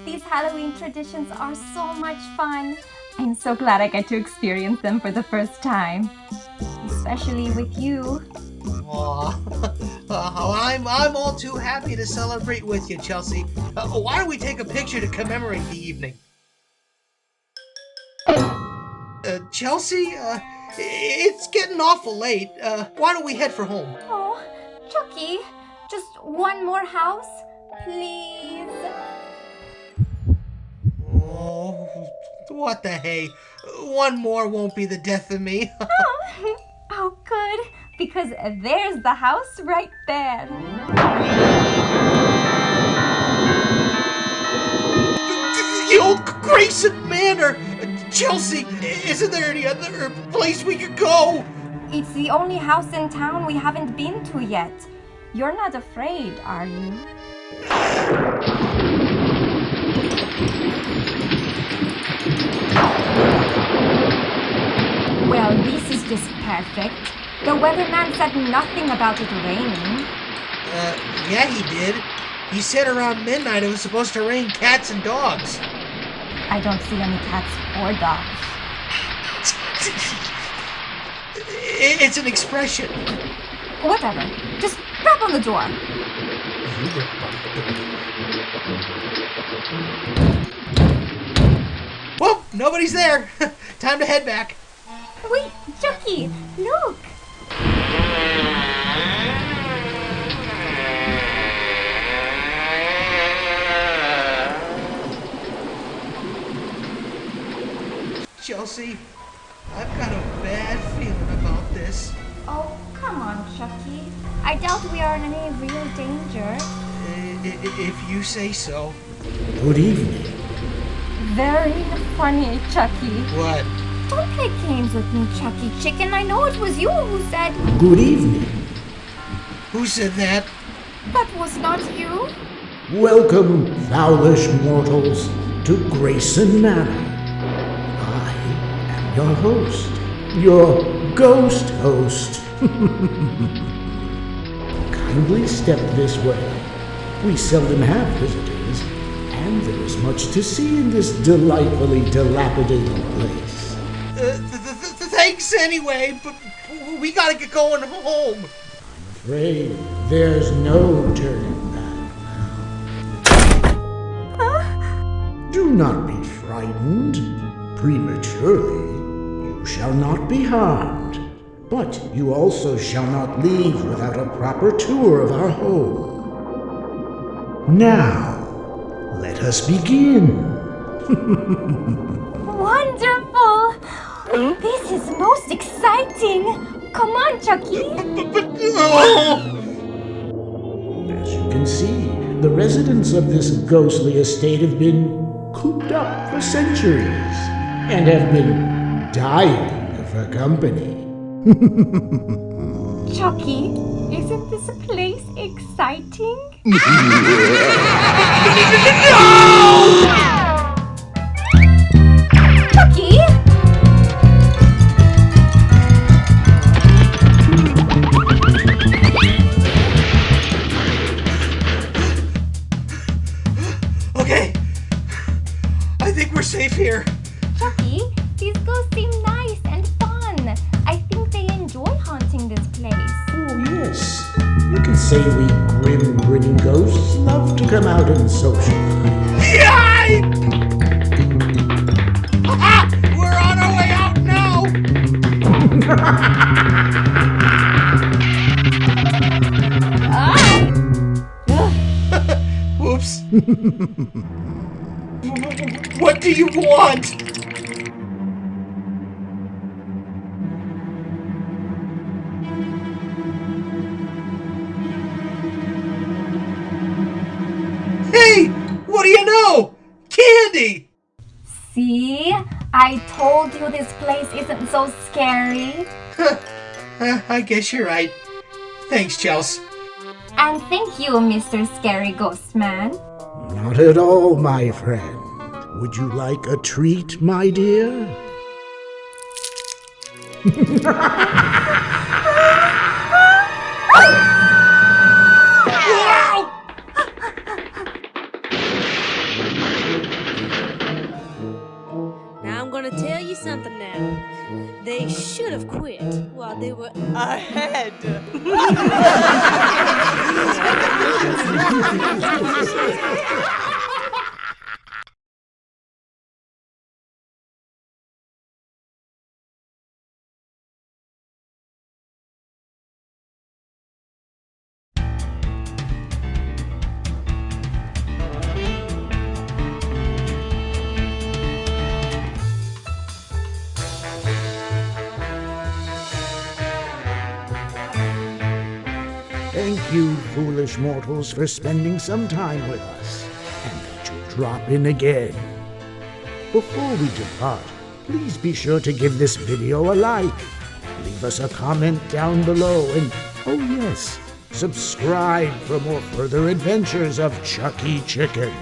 These Halloween traditions are so much fun. I'm so glad I get to experience them for the first time. Especially with you. I'm all too happy to celebrate with you, Chelsea. Why don't we take a picture to commemorate the evening? Chelsea, it's getting awful late. Why don't we head for home? Oh, Chucky, just one more house, please. Oh, what the hey? One more won't be the death of me. Oh, good, because there's the house right there. The old Grayson Manor! Chelsea, isn't there any other place we could go? It's the only house in town we haven't been to yet. You're not afraid, are you? Well, this is just perfect. The weatherman said nothing about it raining. Yeah, he did. He said around midnight it was supposed to rain cats and dogs. I don't see any cats or dogs. It's an expression. Whatever. Just rap on the door. Well, nobody's there. Time to head back. Wait, Chucky, look. Chelsea, I've got a bad feeling about this. Oh, come on, Chucky. I doubt we are in any real danger. If you say so. Good evening. Very funny, Chucky. What? Don't play games with me, Chucky Chicken. I know it was you who said... Good evening. Who said that? That was not you. Welcome, foulish mortals, to Grayson Manor. I am your host, your ghost host. Kindly step this way. We seldom have visitors, and there is much to see in this delightfully dilapidated place. Thanks anyway, but we gotta get going home. I'm afraid there's no turning back now. Do not be frightened. Prematurely, you shall not be harmed. But you also shall not leave without a proper tour of our home. Now, let us begin. Wonderful! This is most exciting! Come on, Chucky! As you can see, the residents of this ghostly estate have been cooped up for centuries and have been dying for company. Chucky, isn't this place exciting? No! Chucky! Okay, I think we're safe here. Chucky, these ghosts seem nice and fun. I think they enjoy haunting this place. Oh, yes. You can say we grinning ghosts love to come out and socialize. Yay! Ah, we're on our way out now! Whoops. What do you want? Hey, what do you know? Candy! See? I told you this place isn't so scary. I guess you're right. Thanks, Chels. And thank you, Mr. Scary Ghost Man. Not at all, my friend. Would you like a treat, my dear? Wow! gonna tell you something now. They should have quit while they were ahead. Thank you, foolish mortals, for spending some time with us, and that you'll drop in again. Before we depart, please be sure to give this video a like, leave us a comment down below, and, oh yes, subscribe for more further adventures of Chucky Chicken.